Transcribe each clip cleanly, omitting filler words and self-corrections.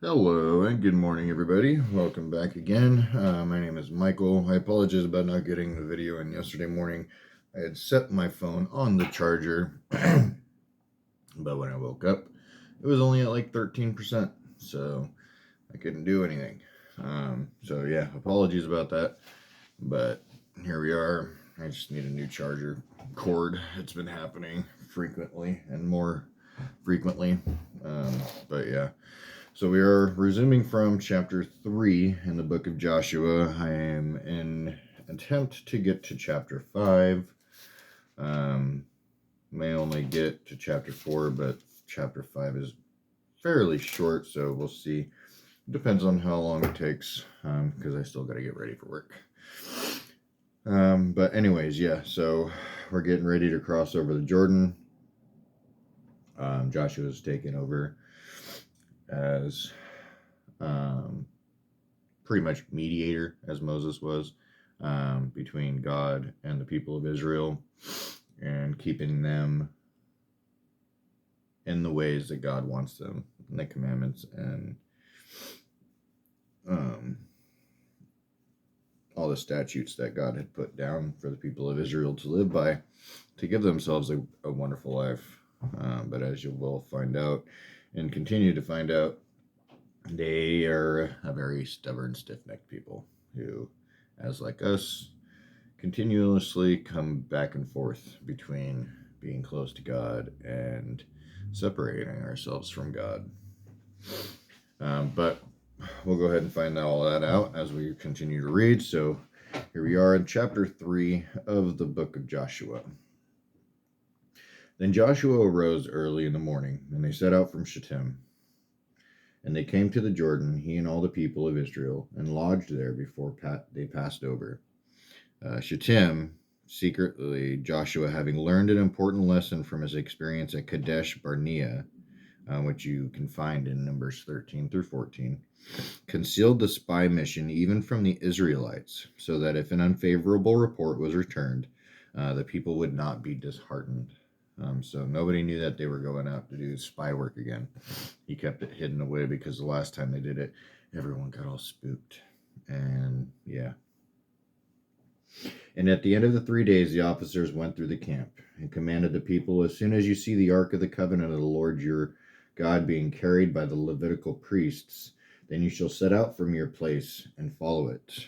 Hello and good morning, everybody. Welcome back again. My name is Michael. I apologize about not getting the video in yesterday morning. I had set my phone on the charger, but when I woke up, it was only at like 13%, so I couldn't do anything. So yeah, apologies about that, but here we are. I just need a new charger cord. It's been happening frequently and more frequently, but yeah. So we are resuming from chapter 3 in the book of Joshua. I am in attempt to get to chapter 5. May only get to chapter 4, but chapter 5 is fairly short, so we'll see. Depends on how long it takes, because I still got to get ready for work. But anyways, yeah, so we're getting ready to cross over the Jordan. Joshua's taken over as pretty much mediator, as Moses was, between God and the people of Israel, and keeping them in the ways that God wants them, and the commandments, and all the statutes that God had put down for the people of Israel to live by, to give themselves a wonderful life. But as you will find out, and continue to find out, they are a very stubborn, stiff-necked people who, as like us, continuously come back and forth between being close to God and separating ourselves from God. But we'll go ahead and find all that out as we continue to read. So here we are in chapter 3 of the book of Joshua. Then Joshua arose early in the morning, and they set out from Shittim. And they came to the Jordan, he and all the people of Israel, and lodged there before they passed over. Shittim, secretly, Joshua, having learned an important lesson from his experience at Kadesh Barnea, which you can find in Numbers 13 through 14, concealed the spy mission even from the Israelites, so that if an unfavorable report was returned, the people would not be disheartened. So nobody knew that they were going out to do spy work again. He kept it hidden away because the last time they did it, everyone got all spooked. And yeah. And at the end of the 3 days, the officers went through the camp and commanded the people, as soon as you see the ark of the covenant of the Lord your God being carried by the Levitical priests, then you shall set out from your place and follow it.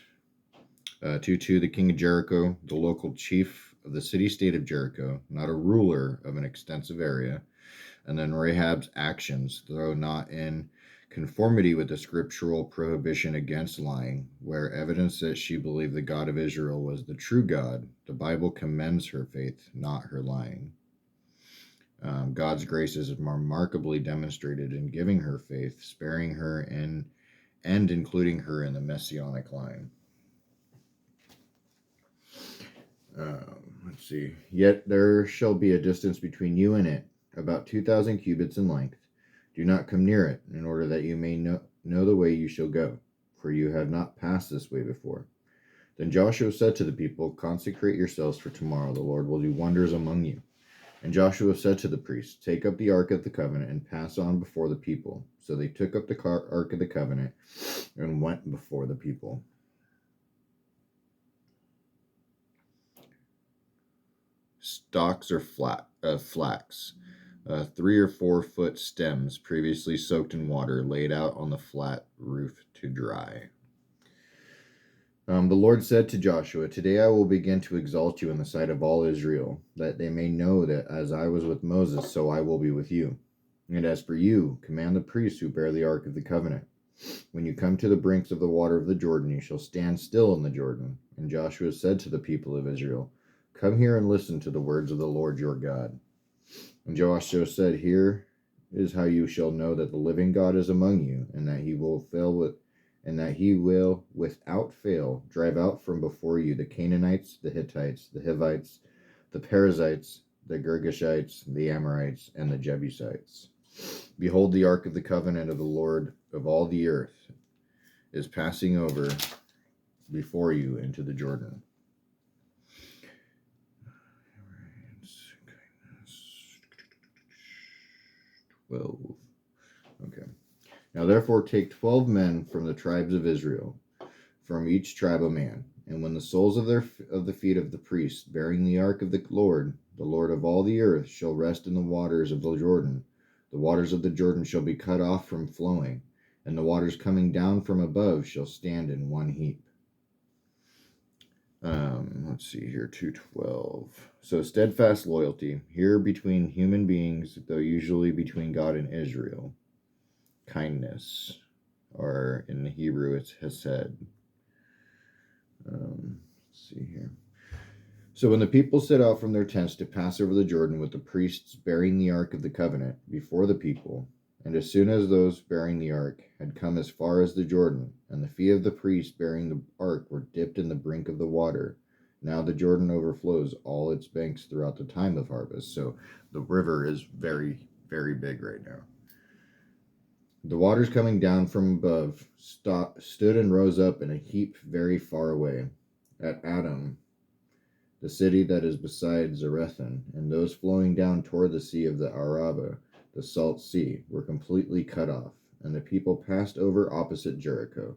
Tutu, the king of Jericho, the local chief of the city-state of Jericho, not a ruler of an extensive area, and then Rahab's actions, though not in conformity with the scriptural prohibition against lying, where evidence that she believed the God of Israel was the true God, the Bible commends her faith, not her lying. God's grace is remarkably demonstrated in giving her faith, sparing her, and including her in the messianic line. Let's see. Yet there shall be a distance between you and it, about 2,000 cubits in length. Do not come near it, in order that you may know the way you shall go, for you have not passed this way before. Then Joshua said to the people, consecrate yourselves, for tomorrow the Lord will do wonders among you. And Joshua said to the priests, take up the ark of the covenant and pass on before the people. So they took up the ark of the covenant and went before the people. Stalks or flax, 3 or 4 foot stems previously soaked in water, laid out on the flat roof to dry. The Lord said to Joshua, today I will begin to exalt you in the sight of all Israel, that they may know that as I was with Moses, so I will be with you. And as for you, command the priests who bear the ark of the covenant. When you come to the brinks of the water of the Jordan, you shall stand still in the Jordan. And Joshua said to the people of Israel, come here and listen to the words of the Lord your God. And Joshua said, here is how you shall know that the living God is among you, and that he will without fail drive out from before you the Canaanites, the Hittites, the Hivites, the Perizzites, the Girgashites, the Amorites, and the Jebusites. Behold, the ark of the covenant of the Lord of all the earth is passing over before you into the Jordan. 12. Okay. Now therefore take 12 men from the tribes of Israel, from each tribe a man. And when the soles of the feet of the priests bearing the ark of the Lord of all the earth, shall rest in the waters of the waters of the Jordan shall be cut off from flowing, and the waters coming down from above shall stand in one heap. Let's see here, 2:12. So steadfast loyalty here between human beings, though usually between God and Israel. Kindness, or in the Hebrew it's hesed. Let's see here. So when the people set out from their tents to pass over the Jordan with the priests bearing the ark of the covenant before the people, and as soon as those bearing the ark had come as far as the Jordan, and the feet of the priests bearing the ark were dipped in the brink of the water, now the Jordan overflows all its banks throughout the time of harvest. So the river is very, very big right now. The waters coming down from above stood and rose up in a heap very far away, at Adam, the city that is beside Zarethan, and those flowing down toward the sea of the Araba, the salt sea, were completely cut off, and the people passed over opposite Jericho.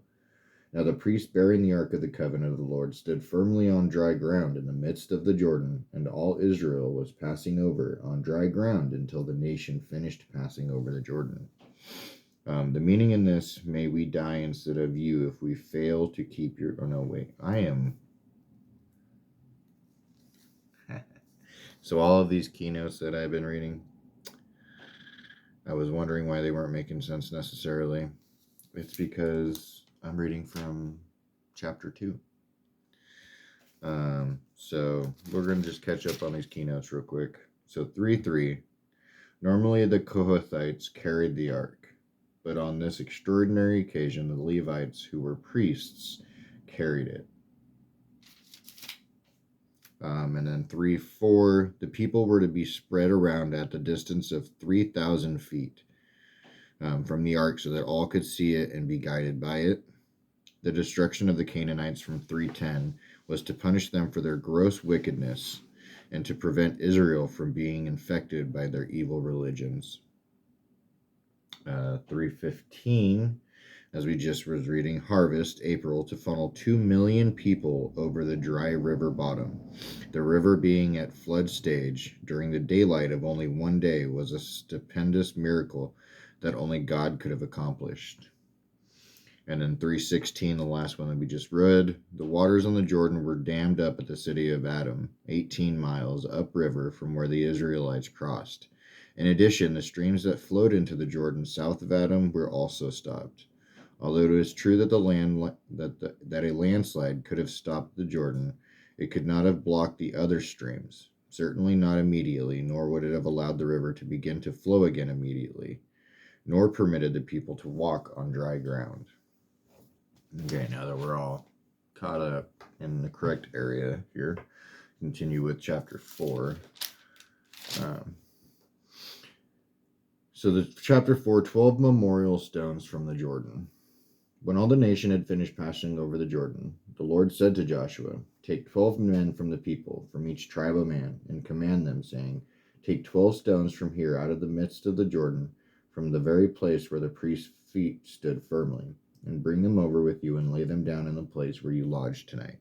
Now the priest bearing the ark of the covenant of the Lord stood firmly on dry ground in the midst of the Jordan, and all Israel was passing over on dry ground until the nation finished passing over the Jordan. The meaning in this, may we die instead of you if we fail to keep your... Oh, no, wait. So all of these keynotes that I've been reading, I was wondering why they weren't making sense necessarily. It's because I'm reading from chapter 2. So we're going to just catch up on these keynotes real quick. So 3:3. Normally the Kohathites carried the ark, but on this extraordinary occasion, the Levites, who were priests, carried it. And then 3:4, the people were to be spread around at the distance of 3,000 feet from the ark so that all could see it and be guided by it. The destruction of the Canaanites from 3:10 was to punish them for their gross wickedness and to prevent Israel from being infected by their evil religions. 3:15, as we just was reading, harvest, April, to funnel 2 million people over the dry river bottom. The river being at flood stage during the daylight of only one day was a stupendous miracle that only God could have accomplished. And in 3:16, the last one that we just read, the waters on the Jordan were dammed up at the city of Adam, 18 miles upriver from where the Israelites crossed. In addition, the streams that flowed into the Jordan south of Adam were also stopped. Although it is true that that a landslide could have stopped the Jordan, it could not have blocked the other streams. Certainly not immediately, nor would it have allowed the river to begin to flow again immediately, nor permitted the people to walk on dry ground. Okay, now that we're all caught up in the correct area here, continue with chapter 4. So the chapter 4, 12 memorial stones from the Jordan. When all the nation had finished passing over the Jordan, the Lord said to Joshua, "Take 12 men from the people, from each tribe a man, and command them, saying, Take 12 stones from here out of the midst of the Jordan, from the very place where the priest's feet stood firmly, and bring them over with you and lay them down in the place where you lodged tonight."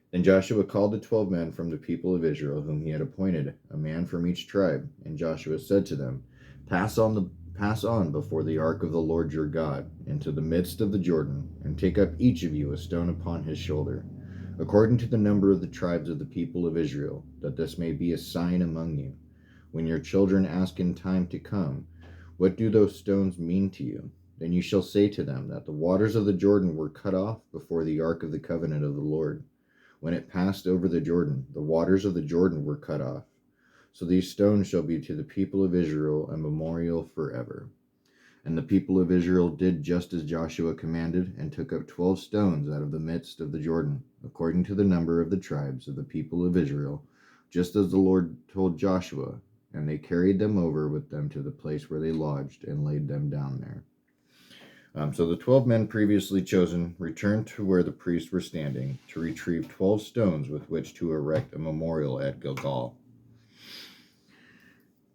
Then Joshua called the 12 men from the people of Israel, whom he had appointed, a man from each tribe. And Joshua said to them, Pass on before the ark of the Lord your God into the midst of the Jordan, and take up each of you a stone upon his shoulder, according to the number of the tribes of the people of Israel, that this may be a sign among you. When your children ask in time to come, What do those stones mean to you? Then you shall say to them that the waters of the Jordan were cut off before the ark of the covenant of the Lord. When it passed over the Jordan, the waters of the Jordan were cut off. So these stones shall be to the people of Israel a memorial forever. And the people of Israel did just as Joshua commanded, and took up 12 stones out of the midst of the Jordan, according to the number of the tribes of the people of Israel, just as the Lord told Joshua, and they carried them over with them to the place where they lodged, and laid them down there. So the 12 men previously chosen returned to where the priests were standing to retrieve 12 stones with which to erect a memorial at Gilgal.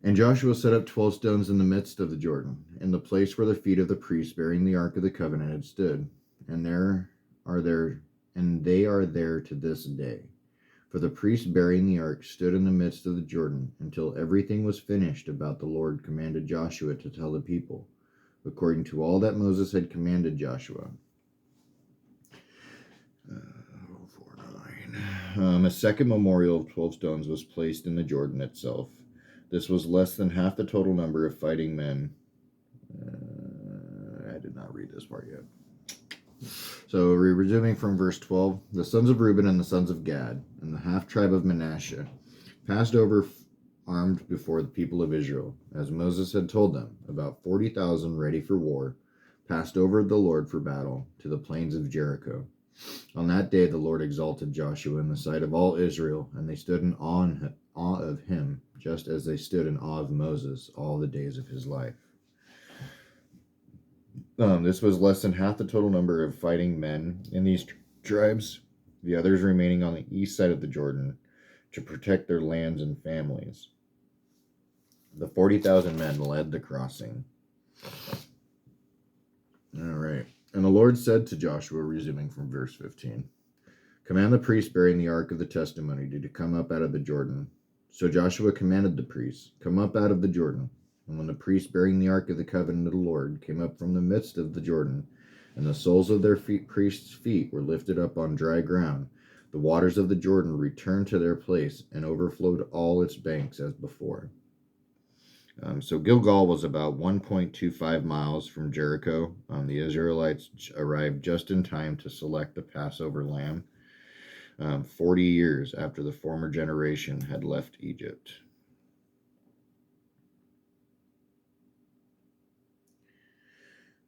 And Joshua set up 12 stones in the midst of the Jordan, in the place where the feet of the priests bearing the ark of the covenant had stood, and they are there to this day. For the priests bearing the ark stood in the midst of the Jordan until everything was finished about the Lord commanded Joshua to tell the people, according to all that Moses had commanded Joshua. A second memorial of 12 stones was placed in the Jordan itself. This was less than half the total number of fighting men. I did not read this part yet. So, resuming from verse 12, the sons of Reuben and the sons of Gad and the half tribe of Manasseh passed over armed before the people of Israel, as Moses had told them, about 40,000 ready for war, passed over the Lord for battle to the plains of Jericho. On that day the Lord exalted Joshua in the sight of all Israel, and they stood in awe of him, just as they stood in awe of Moses all the days of his life. This was less than half the total number of fighting men in these tribes, the others remaining on the east side of the Jordan to protect their lands and families. The 40,000 men led the crossing. All right. And the Lord said to Joshua, resuming from verse 15, command the priests bearing the ark of the testimony to come up out of the Jordan. So Joshua commanded the priests, come up out of the Jordan. And when the priests bearing the ark of the covenant of the Lord came up from the midst of the Jordan, and the soles of their priests' feet were lifted up on dry ground, the waters of the Jordan returned to their place and overflowed all its banks as before. So Gilgal was about 1.25 miles from Jericho. The Israelites arrived just in time to select the Passover lamb, 40 years after the former generation had left Egypt.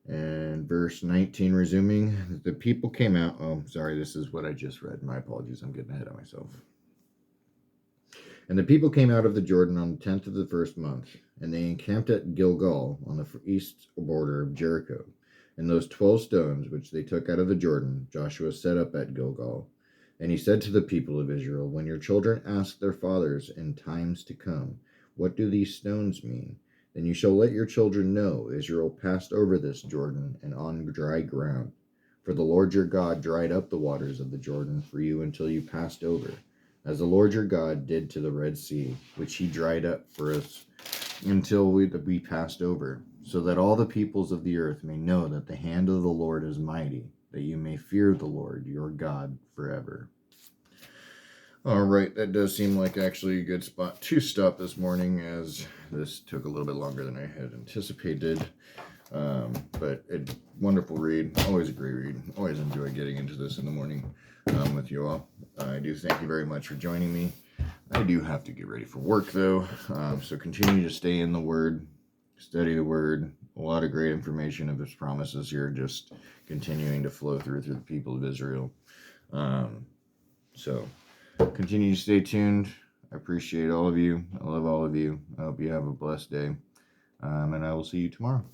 And verse 19, resuming, the people came out. Oh, sorry, this is what I just read. My apologies, I'm getting ahead of myself. And the people came out of the Jordan on the 10th of the first month, and they encamped at Gilgal on the east border of Jericho. And those 12 stones which they took out of the Jordan, Joshua set up at Gilgal. And he said to the people of Israel, when your children ask their fathers in times to come, what do these stones mean? Then you shall let your children know Israel passed over this Jordan and on dry ground. For the Lord your God dried up the waters of the Jordan for you until you passed over, as the Lord your God did to the Red Sea, which he dried up for us until we passed over, so that all the peoples of the earth may know that the hand of the Lord is mighty, that you may fear the Lord your God forever. All right, that does seem like actually a good spot to stop this morning, as this took a little bit longer than I had anticipated. But a wonderful read, always a great read. Always enjoy getting into this in the morning with you all. I do thank you very much for joining me. I do have to get ready for work though, so continue to stay in the Word, study the Word. A lot of great information of His promises here, just continuing to flow through the people of Israel. So continue to stay tuned. I appreciate all of you. I love all of you. I hope you have a blessed day. And I will see you tomorrow.